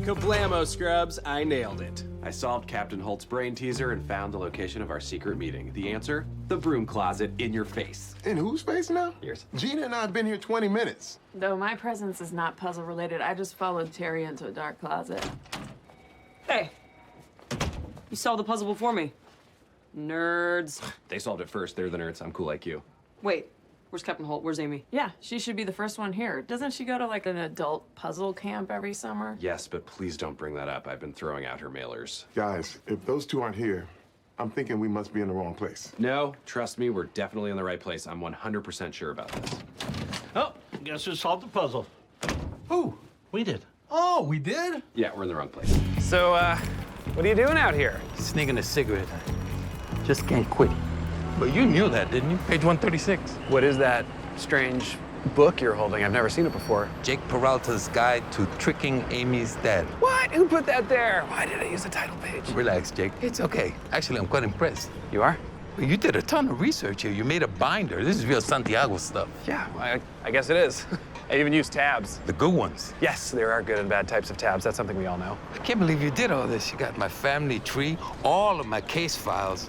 Kablamo, scrubs, I nailed it. I solved Captain Holt's brain teaser and found the location of our secret meeting. The answer? The broom closet in your face. In whose face now? Yours. Gina and I have been here 20 minutes. Though my presence is not puzzle related, I just followed Terry into a dark closet. Hey, you solved the puzzle before me. Nerds. They solved it first. They're the nerds. I'm cool like you. Wait, where's Captain Holt? Where's Amy? Yeah, she should be the first one here. Doesn't she go to like an adult puzzle camp every summer? Yes, but please don't bring that up. I've been throwing out her mailers. Guys, if those two aren't here, I'm thinking we must be in the wrong place. No, trust me, we're definitely in the right place. I'm 100% sure about this. Oh, guess who solved the puzzle? Who? We did. Oh, we did? Yeah, we're in the wrong place. So, what are you doing out here? Sneaking a cigarette. Just can't quit. But you knew that, didn't you? Page 136. What is that strange book you're holding? I've never seen it before. Jake Peralta's Guide to Tricking Amy's Dad. What? Who put that there? Why did I use the title page? Relax, Jake. It's okay. Actually, I'm quite impressed. You are? Well, you did a ton of research here. You made a binder. This is real Santiago stuff. Yeah, I guess it is. I even use tabs. The good ones. Yes, there are good and bad types of tabs. That's something we all know. I can't believe you did all this. You got my family tree, all of my case files,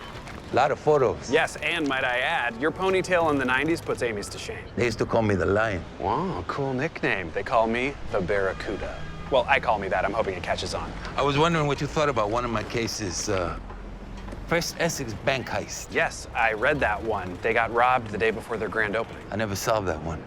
a lot of photos. Yes, and might I add, your ponytail in the 90s puts Amy's to shame. They used to call me the Lion. Wow, cool nickname. They call me the Barracuda. Well, I call me that. I'm hoping it catches on. I was wondering what you thought about one of my cases, First Essex bank heist. Yes, I read that one. They got robbed the day before their grand opening. I never solved that one.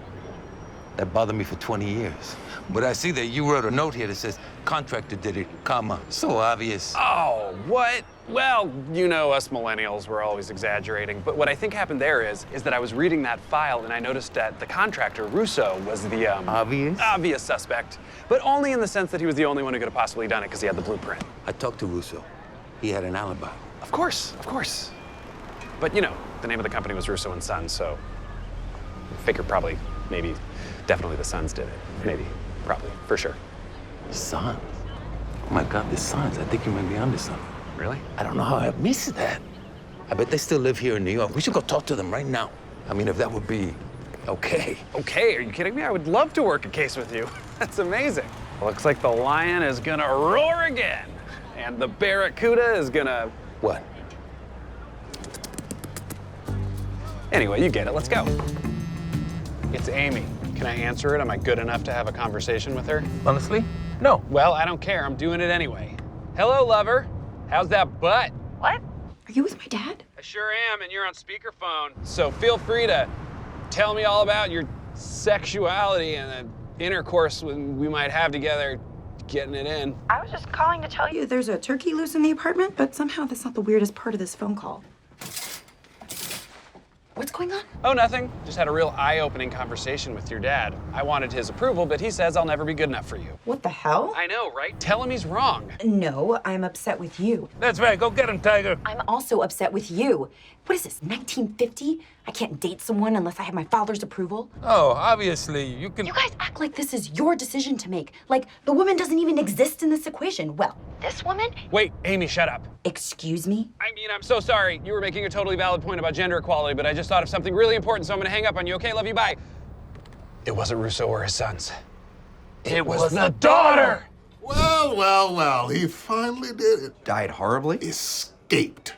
That bothered me for 20 years. But I see that you wrote a note here that says, contractor did it, comma. So obvious. Oh, what? Well, you know us millennials, we're always exaggerating. But what I think happened there is that I was reading that file and I noticed that the contractor, Russo, was the, obvious suspect. But only in the sense that he was the only one who could have possibly done it because he had the blueprint. I talked to Russo. He had an alibi. Of course. But, you know, the name of the company was Russo and Sons, so I figured probably, maybe, definitely the Sons did it. Maybe, probably, for sure. Sons? Oh my God, the Sons. I think you might be onto something. Really? I don't know how I missed that. I bet they still live here in New York. We should go talk to them right now. I mean, if that would be okay. Okay, are you kidding me? I would love to work a case with you. That's amazing. Looks like the Lion is gonna roar again. And the Barracuda is gonna... What? Anyway, you get it. Let's go. It's Amy. Can I answer it? Am I good enough to have a conversation with her? Honestly? No. Well, I don't care. I'm doing it anyway. Hello, lover. How's that butt? What? Are you with my dad? I sure am, and you're on speakerphone. So feel free to tell me all about your sexuality and the intercourse we might have together, getting it in. I was just calling to tell you there's a turkey loose in the apartment, but somehow that's not the weirdest part of this phone call. What's going on? Oh, nothing. Just had a real eye-opening conversation with your dad. I wanted his approval, but he says I'll never be good enough for you. What the hell? I know, right? Tell him he's wrong. No, I'm upset with you. That's right. Go get him, Tiger. I'm also upset with you. What is this, 1950? I can't date someone unless I have my father's approval. Oh, obviously, you can... You guys act like this is your decision to make. Like the woman doesn't even exist in this equation. Well, this woman? Wait, Amy, shut up. Excuse me? I mean, I'm so sorry. You were making a totally valid point about gender equality, but I just thought of something really important, so I'm gonna hang up on you. Okay, love you, bye. It wasn't Russo or his sons. It was the daughter! Well, he finally did it. Died horribly? Escaped.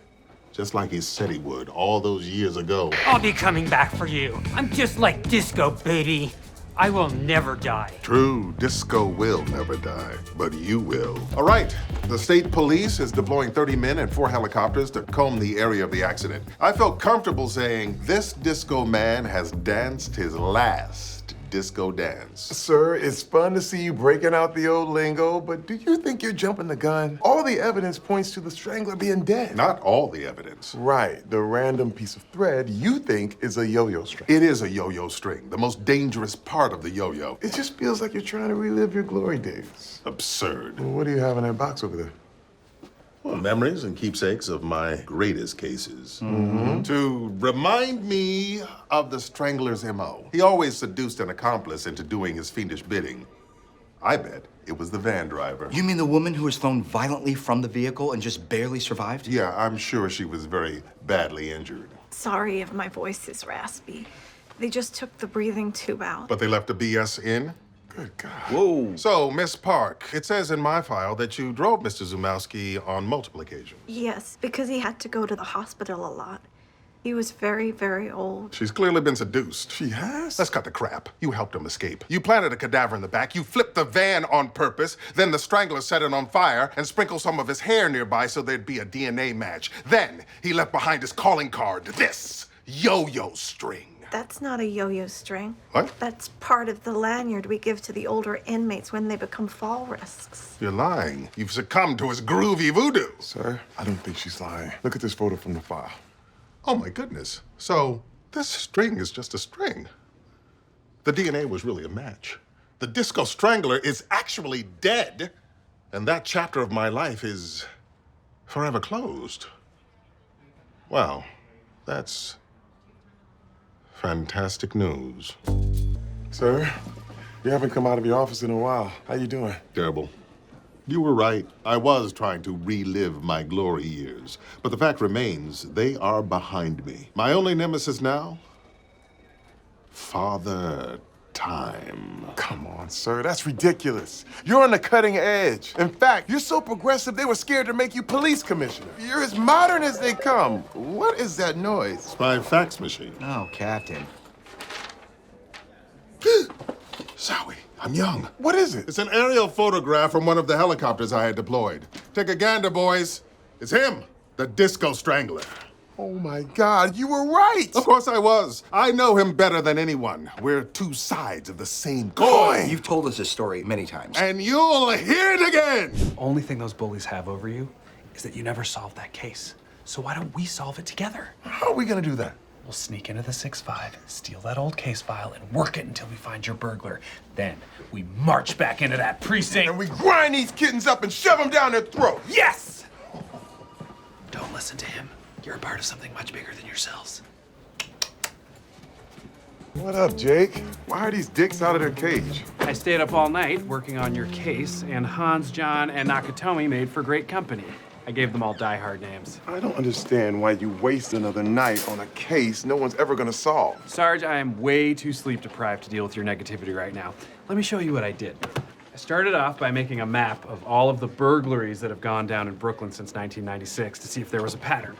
Just like he said he would all those years ago. I'll be coming back for you. I'm just like Disco, baby. I will never die. True, Disco will never die, but you will. All right, the state police is deploying 30 men and 4 helicopters to comb the area of the accident. I felt comfortable saying this disco man has danced his last disco dance. Sir, it's fun to see you breaking out the old lingo, but do you think you're jumping the gun? All the evidence points to the strangler being dead. Not all the evidence. Right, the random piece of thread you think is a yo-yo string. It is a yo-yo string, the most dangerous part of the yo-yo. It just feels like you're trying to relive your glory days. Absurd. Well, what do you have in that box over there? Well, memories and keepsakes of my greatest cases. To remind me of the Strangler's M.O. He always seduced an accomplice into doing his fiendish bidding. I bet it was the van driver. You mean the woman who was thrown violently from the vehicle and just barely survived? Yeah, I'm sure she was very badly injured. Sorry if my voice is raspy. They just took the breathing tube out. But they left the BS in? Good God. Whoa. So, Miss Park, it says in my file that you drove Mr. Zumowski on multiple occasions. Yes, because he had to go to the hospital a lot. He was very, very old. She's clearly been seduced. She has? Let's cut the crap. You helped him escape. You planted a cadaver in the back. You flipped the van on purpose. Then the strangler set it on fire and sprinkled some of his hair nearby so there'd be a DNA match. Then he left behind his calling card, this yo-yo string. That's not a yo-yo string. What? That's part of the lanyard we give to the older inmates when they become fall risks. You're lying. You've succumbed to his groovy voodoo. Sir, I don't think she's lying. Look at this photo from the file. Oh, my goodness. So, this string is just a string. The DNA was really a match. The disco strangler is actually dead. And that chapter of my life is forever closed. Wow, that's fantastic news. Sir, you haven't come out of your office in a while. How you doing? Terrible. You were right. I was trying to relive my glory years. But the fact remains, they are behind me. My only nemesis now? Father Time. Come on, sir. That's ridiculous. You're on the cutting edge. In fact, you're so progressive, they were scared to make you police commissioner. You're as modern as they come. What is that noise? It's my fax machine. Oh, Captain. Zowie, I'm young. What is it? It's an aerial photograph from one of the helicopters I had deployed. Take a gander, boys. It's him, the Disco Strangler. Oh, my God, you were right. Of course I was. I know him better than anyone. We're two sides of the same coin. You've told us this story many times. And you'll hear it again. Only thing those bullies have over you is that you never solved that case. So why don't we solve it together? How are we gonna do that? We'll sneak into the 6-5, steal that old case file, and work it until we find your burglar. Then we march back into that precinct. And we grind these kittens up and shove them down their throat. Yes! Don't listen to him. You're a part of something much bigger than yourselves. What up, Jake? Why are these dicks out of their cage? I stayed up all night working on your case, and Hans, John, and Nakatomi made for great company. I gave them all die-hard names. I don't understand why you waste another night on a case no one's ever gonna solve. Sarge, I am way too sleep-deprived to deal with your negativity right now. Let me show you what I did. I started off by making a map of all of the burglaries that have gone down in Brooklyn since 1996 to see if there was a pattern.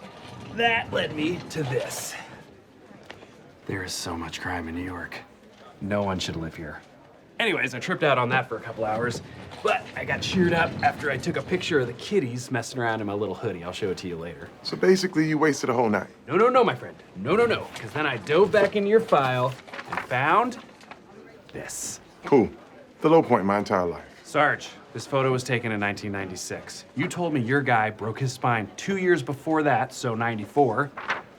That led me to this. There is so much crime in New York. No one should live here. Anyways, I tripped out on that for a couple hours, but I got cheered up after I took a picture of the kitties messing around in my little hoodie. I'll show it to you later. So basically, you wasted a whole night. No, my friend. No. Because then I dove back into your file and found this. Cool. The low point in my entire life. Sarge, this photo was taken in 1996. You told me your guy broke his spine 2 years before that, so 94.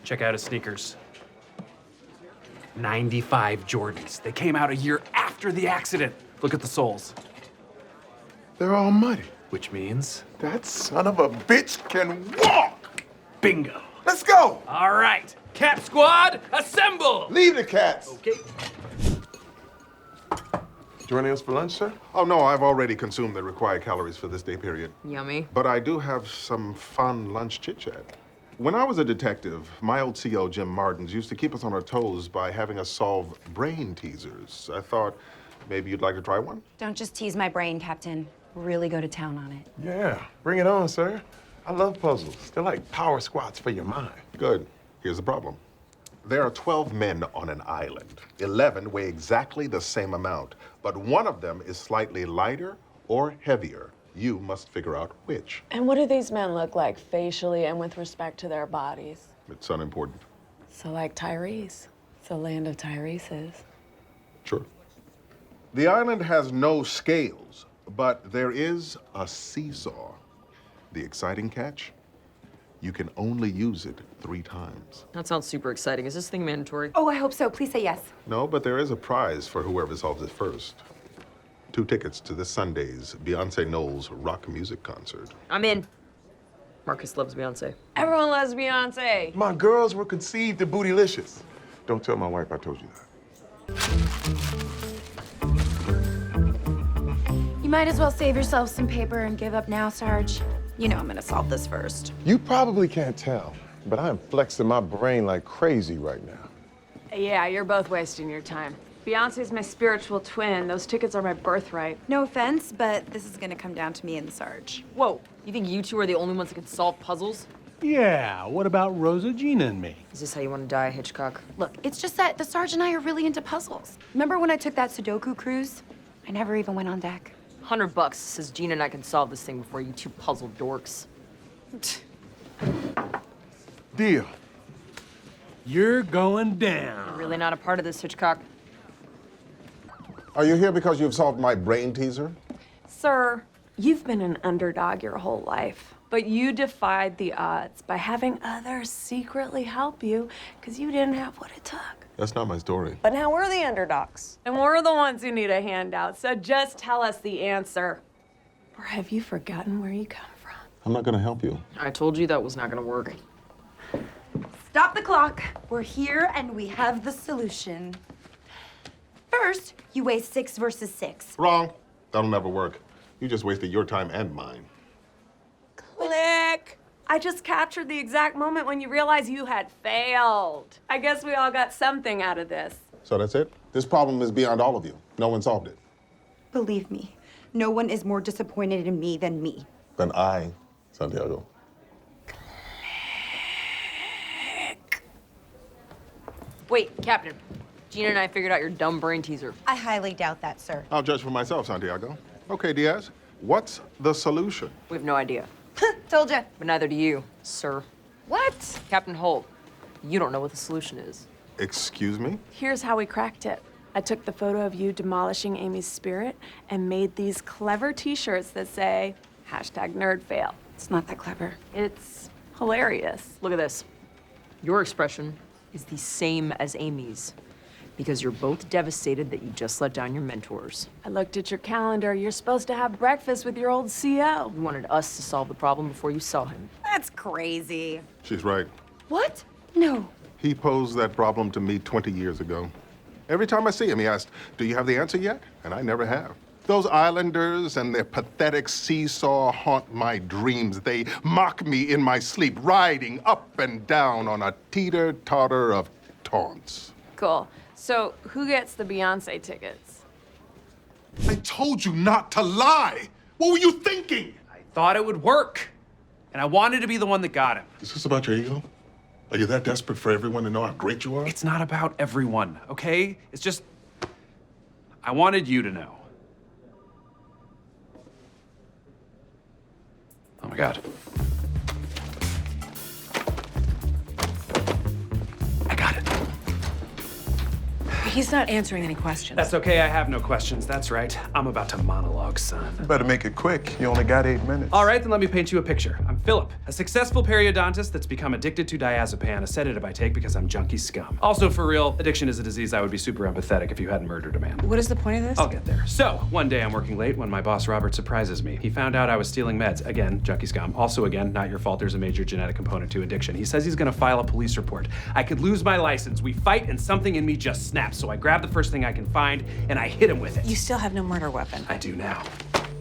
Check out his sneakers. 95 Jordans. They came out a year after the accident. Look at the soles. They're all muddy. Which means? That son of a bitch can walk! Bingo. Let's go! All right. Cat Squad, assemble! Leave the cats! Okay. Joining us for lunch, sir? Oh, no, I've already consumed the required calories for this day period. Yummy. But I do have some fun lunch chit-chat. When I was a detective, my old CO, Jim Martins, used to keep us on our toes by having us solve brain teasers. I thought maybe you'd like to try one? Don't just tease my brain, Captain. Really go to town on it. Yeah, bring it on, sir. I love puzzles. They're like power squats for your mind. Good. Here's the problem. There are 12 men on an island. 11 weigh exactly the same amount, but one of them is slightly lighter or heavier. You must figure out which. And what do these men look like facially and with respect to their bodies? It's unimportant. So like Tyrese. It's the land of Tyreses. Sure. The island has no scales, but there is a seesaw. The exciting catch? You can only use it 3 times. That sounds super exciting. Is this thing mandatory? Oh, I hope so. Please say yes. No, but there is a prize for whoever solves it first. 2 tickets to this Sunday's Beyonce Knowles rock music concert. I'm in. Marcus loves Beyonce. Everyone loves Beyonce. My girls were conceived in bootylicious. Don't tell my wife I told you that. You might as well save yourself some paper and give up now, Sarge. You know I'm gonna solve this first. You probably can't tell, but I am flexing my brain like crazy right now. Yeah, you're both wasting your time. Beyonce's my spiritual twin. Those tickets are my birthright. No offense, but this is gonna come down to me and the Sarge. Whoa, you think you two are the only ones that can solve puzzles? Yeah, what about Rosa, Gina, and me? Is this how you want to die, Hitchcock? Look, it's just that the Sarge and I are really into puzzles. Remember when I took that Sudoku cruise? I never even went on deck. $100 says Gina and I can solve this thing before you two puzzle dorks. Deal. You're going down. You're really not a part of this, Hitchcock. Are you here because you've solved my brain teaser? Sir, you've been an underdog your whole life, but you defied the odds by having others secretly help you because you didn't have what it took. That's not my story. But now we're the underdogs, and we're the ones who need a handout, so just tell us the answer. Or have you forgotten where you come from? I'm not gonna help you. I told you that was not gonna work. Stop the clock. We're here and we have the solution. First, you weigh 6 versus 6. Wrong. That'll never work. You just wasted your time and mine. Click! I just captured the exact moment when you realized you had failed. I guess we all got something out of this. So that's it? This problem is beyond all of you. No one solved it. Believe me, no one is more disappointed in me than me. Than I, Santiago. Wait, Captain. Gina and I figured out your dumb brain teaser. I highly doubt that, sir. I'll judge for myself, Santiago. Okay, Diaz, what's the solution? We have no idea. Told ya. But neither do you, sir. What? Captain Holt, you don't know what the solution is. Excuse me? Here's how we cracked it. I took the photo of you demolishing Amy's spirit and made these clever t-shirts that say #nerdfail. It's not that clever. It's hilarious. Look at this. Your expression is the same as Amy's because you're both devastated that you just let down your mentors. I looked at your calendar. You're supposed to have breakfast with your old CO. You wanted us to solve the problem before you saw him. That's crazy. She's right. What? No. He posed that problem to me 20 years ago. Every time I see him, he asks, "Do you have the answer yet?" And I never have. Those islanders and their pathetic seesaw haunt my dreams. They mock me in my sleep, riding up and down on a teeter-totter of taunts. Cool. So who gets the Beyonce tickets? I told you not to lie. What were you thinking? I thought it would work, and I wanted to be the one that got him. Is this about your ego? Are you that desperate for everyone to know how great you are? It's not about everyone, okay? It's just, I wanted you to know. Oh my God. I got it. He's not answering any questions. That's okay, I have no questions. That's right. I'm about to monologue, son. You better make it quick. You only got 8 minutes. All right, then let me paint you a picture. I'm Philip, a successful periodontist that's become addicted to diazepam, a sedative I take because I'm junkie scum. Also, for real, addiction is a disease I would be super empathetic if you hadn't murdered a man. What is the point of this? I'll get there. So, one day I'm working late when my boss Robert surprises me. He found out I was stealing meds. Again, junkie scum. Also, again, not your fault, there's a major genetic component to addiction. He says he's gonna file a police report. I could lose my license. We fight and something in me just snaps. So I grab the first thing I can find and I hit him with it. You still have no murder weapon. I do now.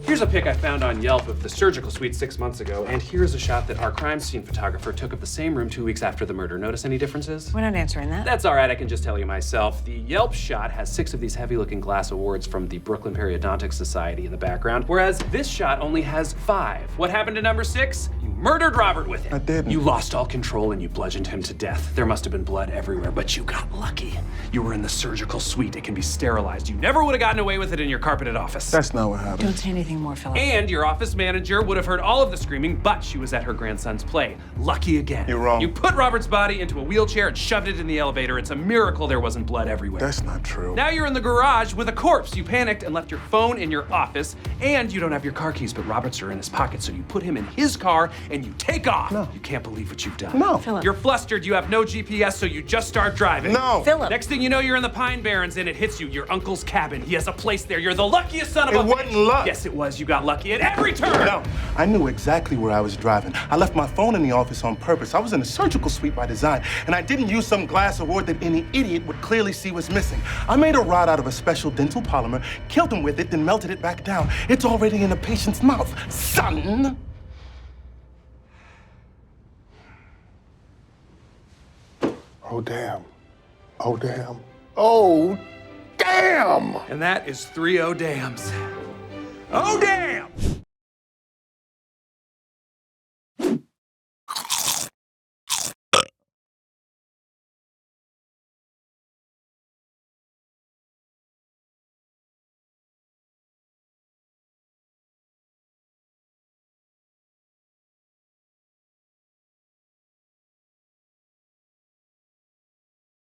Here's a pic I found on Yelp of the surgical suite 6 months ago, and here's a shot that our crime scene photographer took of the same room 2 weeks after the murder. Notice any differences? We're not answering that. That's all right, I can just tell you myself. The Yelp shot has 6 of these heavy-looking glass awards from the Brooklyn Periodontics Society in the background, whereas this shot only has 5. What happened to number 6? You murdered Robert with it. I didn't. You lost all control and you bludgeoned him to death. There must have been blood everywhere, but you got lucky. You were in the surgical suite. It can be sterilized. You never would have gotten away with it in your carpeted office. That's not what happened. Don't say anything more, Philip. And your office manager would have heard all of the screaming, but she was at her grandson's play. Lucky again. You're wrong. You put Robert's body into a wheelchair and shoved it in the elevator. It's a miracle there wasn't blood everywhere. That's not true. Now you're in the garage with a corpse. You panicked and left your phone in your office, and you don't have your car keys, but Robert's are in his pocket, so you put him in his car and you take off. No. You can't believe what you've done. No. Philip. You're flustered. You have no GPS, so you just start driving. No. Philip. Next thing you know, you're in the Pine Barrens and it hits you. Your uncle's cabin. He has a place there. You're the luckiest son of a It wasn't luck. Yes, it was. You got lucky at every turn. No, I knew exactly where I was driving. I left my phone in the office on purpose. I was in a surgical suite by design, and I didn't use some glass award that any idiot would clearly see was missing. I made a rod out of a special dental polymer, killed him with it, then melted it back down. It's already in a patient's mouth, son! Oh, damn. Oh, damn. Oh, damn! And that is 3 oh dams. Oh, damn!